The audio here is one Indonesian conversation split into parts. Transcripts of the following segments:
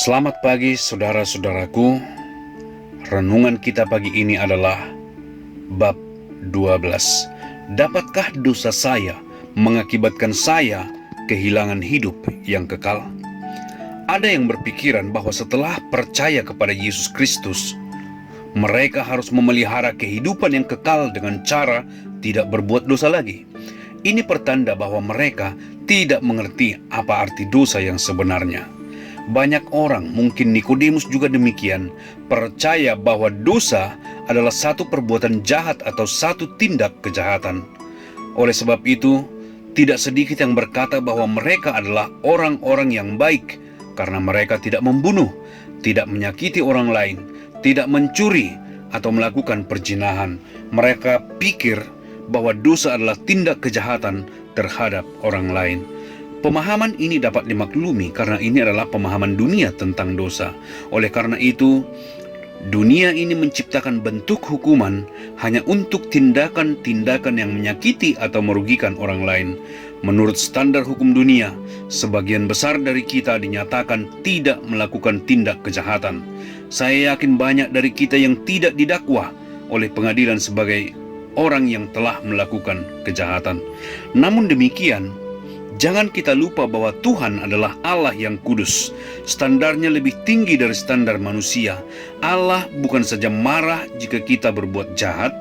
Selamat pagi saudara-saudaraku. Renungan kita pagi ini adalah bab 12. Dapatkah dosa saya mengakibatkan saya kehilangan hidup yang kekal? Ada yang berpikiran bahwa setelah percaya kepada Yesus Kristus, mereka harus memelihara kehidupan yang kekal dengan cara tidak berbuat dosa lagi. Ini pertanda bahwa mereka tidak mengerti apa arti dosa yang sebenarnya. Banyak orang, mungkin Nikodemus juga demikian, percaya bahwa dosa adalah satu perbuatan jahat atau satu tindak kejahatan. Oleh sebab itu, tidak sedikit yang berkata bahwa mereka adalah orang-orang yang baik karena mereka tidak membunuh, tidak menyakiti orang lain, tidak mencuri, atau melakukan perzinahan. Mereka pikir bahwa dosa adalah tindak kejahatan terhadap orang lain. Pemahaman ini dapat dimaklumi karena ini adalah pemahaman dunia tentang dosa. Oleh karena itu, dunia ini menciptakan bentuk hukuman hanya untuk tindakan-tindakan yang menyakiti atau merugikan orang lain. Menurut standar hukum dunia, sebagian besar dari kita dinyatakan tidak melakukan tindak kejahatan. Saya yakin banyak dari kita yang tidak didakwa oleh pengadilan sebagai orang yang telah melakukan kejahatan. Namun demikian, jangan kita lupa bahwa Tuhan adalah Allah yang kudus. Standarnya lebih tinggi dari standar manusia. Allah bukan saja marah jika kita berbuat jahat,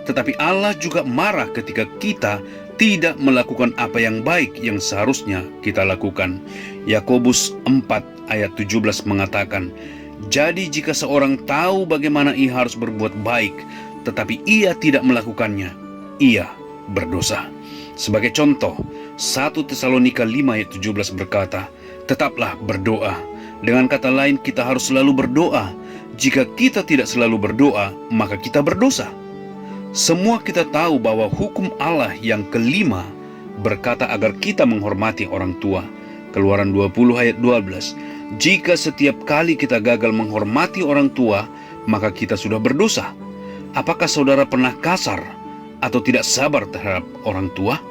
tetapi Allah juga marah ketika kita tidak melakukan apa yang baik yang seharusnya kita lakukan. Yakobus 4 ayat 17 mengatakan, "Jadi jika seorang tahu bagaimana ia harus berbuat baik, tetapi ia tidak melakukannya, ia berdosa." Sebagai contoh, 1 Tesalonika 5 ayat 17 berkata, "Tetaplah berdoa." Dengan kata lain, kita harus selalu berdoa. Jika kita tidak selalu berdoa, maka kita berdosa. Semua kita tahu bahwa hukum Allah yang kelima berkata agar kita menghormati orang tua. Keluaran 20 ayat 12. Jika setiap kali kita gagal menghormati orang tua, maka kita sudah berdosa. Apakah saudara pernah kasar atau tidak sabar terhadap orang tua?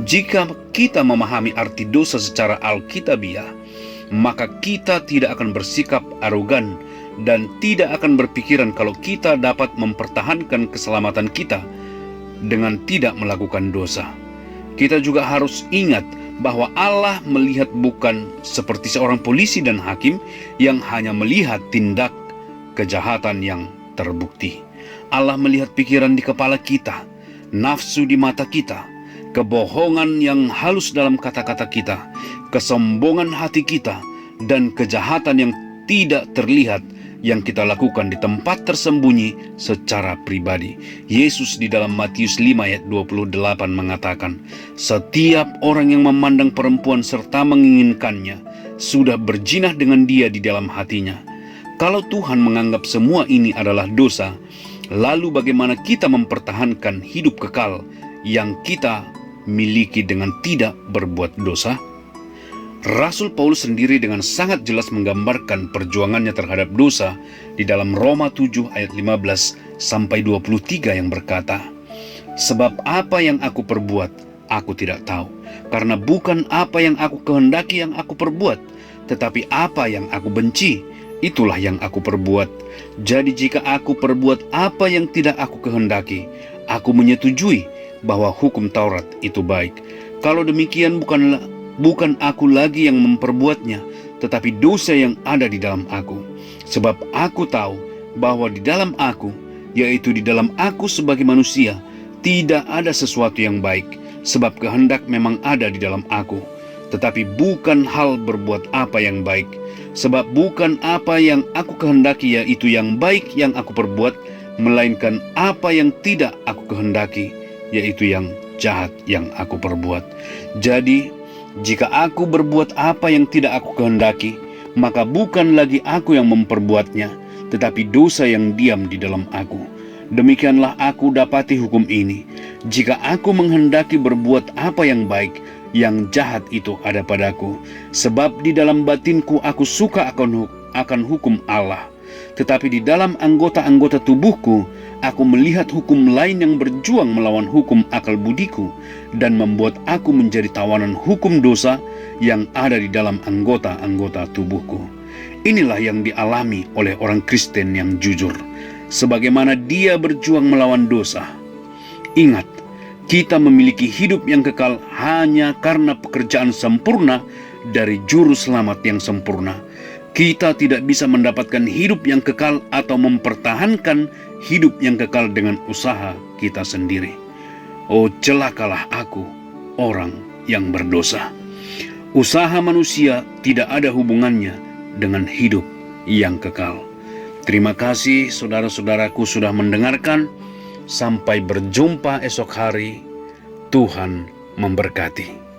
Jika kita memahami arti dosa secara alkitabiah, maka kita tidak akan bersikap arogan dan tidak akan berpikiran kalau kita dapat mempertahankan keselamatan kita dengan tidak melakukan dosa. Kita juga harus ingat bahwa Allah melihat bukan seperti seorang polisi dan hakim yang hanya melihat tindak kejahatan yang terbukti. Allah melihat pikiran di kepala kita, nafsu di mata kita, kebohongan yang halus dalam kata-kata kita, kesombongan hati kita, dan kejahatan yang tidak terlihat yang kita lakukan di tempat tersembunyi secara pribadi. Yesus di dalam Matius 5 ayat 28 mengatakan, "Setiap orang yang memandang perempuan serta menginginkannya sudah berzinah dengan dia di dalam hatinya." Kalau Tuhan menganggap semua ini adalah dosa, lalu bagaimana kita mempertahankan hidup kekal yang kita miliki dengan tidak berbuat dosa? Rasul Paulus sendiri dengan sangat jelas menggambarkan perjuangannya terhadap dosa di dalam Roma 7 ayat 15 sampai 23 yang berkata, "Sebab apa yang aku perbuat, aku tidak tahu. Karena bukan apa yang aku kehendaki yang aku perbuat, tetapi apa yang aku benci, itulah yang aku perbuat. Jadi jika aku perbuat apa yang tidak aku kehendaki, aku menyetujui bahwa hukum Taurat itu baik. Kalau demikian bukan aku lagi yang memperbuatnya, tetapi dosa yang ada di dalam aku. Sebab aku tahu bahwa di dalam aku, yaitu di dalam aku sebagai manusia, tidak ada sesuatu yang baik. Sebab kehendak memang ada di dalam aku, tetapi bukan hal berbuat apa yang baik. Sebab bukan apa yang aku kehendaki yaitu yang baik yang aku perbuat, melainkan apa yang tidak aku kehendaki, yaitu yang jahat yang aku perbuat. Jadi, jika aku berbuat apa yang tidak aku kehendaki, maka bukan lagi aku yang memperbuatnya, tetapi dosa yang diam di dalam aku. Demikianlah aku dapati hukum ini. Jika aku menghendaki berbuat apa yang baik, yang jahat itu ada padaku. Sebab di dalam batinku aku suka akan hukum Allah. Tetapi di dalam anggota-anggota tubuhku, aku melihat hukum lain yang berjuang melawan hukum akal budiku dan membuat aku menjadi tawanan hukum dosa yang ada di dalam anggota-anggota tubuhku. Inilah yang dialami oleh orang Kristen yang jujur, sebagaimana dia berjuang melawan dosa. Ingat, kita memiliki hidup yang kekal hanya karena pekerjaan sempurna dari Juru Selamat yang sempurna. Kita tidak bisa mendapatkan hidup yang kekal atau mempertahankan hidup yang kekal dengan usaha kita sendiri. Oh, celakalah aku, orang yang berdosa. Usaha manusia tidak ada hubungannya dengan hidup yang kekal. Terima kasih saudara-saudaraku sudah mendengarkan. Sampai berjumpa esok hari. Tuhan memberkati.